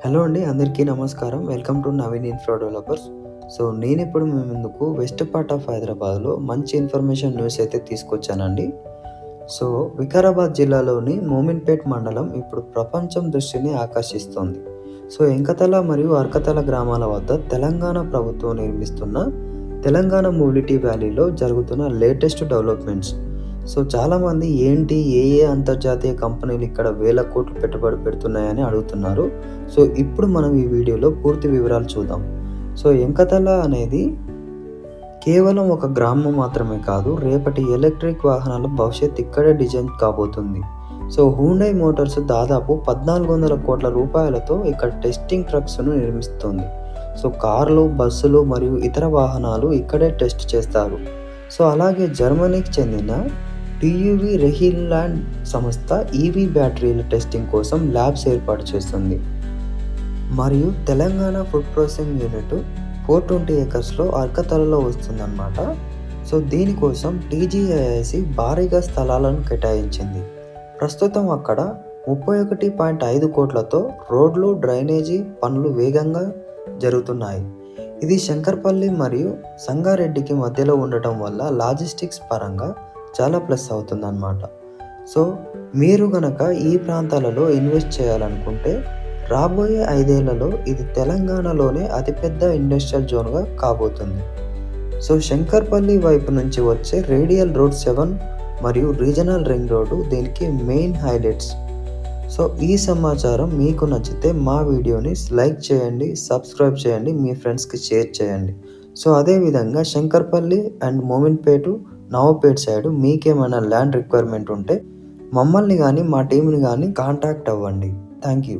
Hello అండి, అందరికీ నమస్కారం. Welcome to Naveen infra developers. నేనిప్పుడు మీ ముందుకు వెస్ట్ పార్ట్ ఆఫ్ హైదరాబాద్‌లో మంచి ఇన్ఫర్మేషన్ న్యూస్ అయితే తీసుకొచ్చానండి. సో, వికారాబాద్ జిల్లాలోని మోమిన్‌పేట్ మండలం ఇప్పుడు ప్రపంచం దృష్టిని ఆకర్షిస్తోంది. ఎంకతల మరియు అర్కతల గ్రామాల వద్ద తెలంగాణ ప్రభుత్వం నిర్మిస్తున్న తెలంగాణ మొబిలిటీ వ్యాలీలో జరుగుతున్న లేటెస్ట్ డెవలప్‌మెంట్స్. చాలామంది ఏంటి ఏ ఏ అంతర్జాతీయ కంపెనీలు ఇక్కడ వేల కోట్లు పెట్టుబడి పెడుతున్నాయని అడుగుతున్నారు. ఇప్పుడు మనం ఈ వీడియోలో పూర్తి వివరాలు చూద్దాం. ఎంకతల అనేది కేవలం ఒక గ్రామం మాత్రమే కాదు, రేపటి ఎలక్ట్రిక్ వాహనాల భవిష్యత్ ఇక్కడే డిజైన్ కాబోతుంది. హ్యుండై మోటార్స్ దాదాపు 1400 కోట్ల రూపాయలతో ఇక్కడ టెస్టింగ్ ట్రక్స్‌ను నిర్మిస్తుంది. కార్లు, బస్సులు మరియు ఇతర వాహనాలు ఇక్కడే టెస్ట్ చేస్తారు. అలాగే జర్మనీకి చెందిన టీయూవీ రెహిన్లాండ్ సంస్థ ఈవీ బ్యాటరీల టెస్టింగ్ కోసం ల్యాబ్స్ ఏర్పాటు చేస్తుంది. మరియు తెలంగాణ ఫుడ్ ప్రాసెసింగ్ యూనిట్ 420 ఏకర్స్‌లో అర్కతలలో వస్తుందన్నమాట. దీనికోసం టీజీఐఐసి భారీగా స్థలాలను కేటాయించింది. ప్రస్తుతం అక్కడ 31.5 కోట్లతో రోడ్లు, డ్రైనేజీ పనులు వేగంగా జరుగుతున్నాయి. ఇది శంకర్పల్లి మరియు సంగారెడ్డికి మధ్యలో ఉండటం వల్ల లాజిస్టిక్స్ పరంగా చాలా ప్లస్ అవుతుందన్నమాట. మీరు గనక ఈ ప్రాంతాలలో ఇన్వెస్ట్ చేయాలనుకుంటే రాబోయే 5 ఏళ్లలో ఇది తెలంగాణలోనే అతిపెద్ద ఇండస్ట్రియల్ జోన్గా కాబోతుంది. శంకర్పల్లి వైపు నుంచి వచ్చే రేడియల్ రోడ్ 7 మరియు రీజనల్ రింగ్ రోడ్డు దీనికి మెయిన్ హైలైట్స్. ఈ సమాచారం మీకు నచ్చితే మా వీడియోని లైక్ చేయండి, సబ్స్క్రైబ్ చేయండి, మీ ఫ్రెండ్స్కి షేర్ చేయండి. అదేవిధంగా శంకర్పల్లి అండ్ మోమిన్పేట్, నవాపేట్ సైడ్ మీకేమైనా ల్యాండ్ రిక్వైర్మెంట్ ఉంటే మమ్మల్ని కానీ మా టీంని కానీ కాంటాక్ట్ అవ్వండి. Thank you.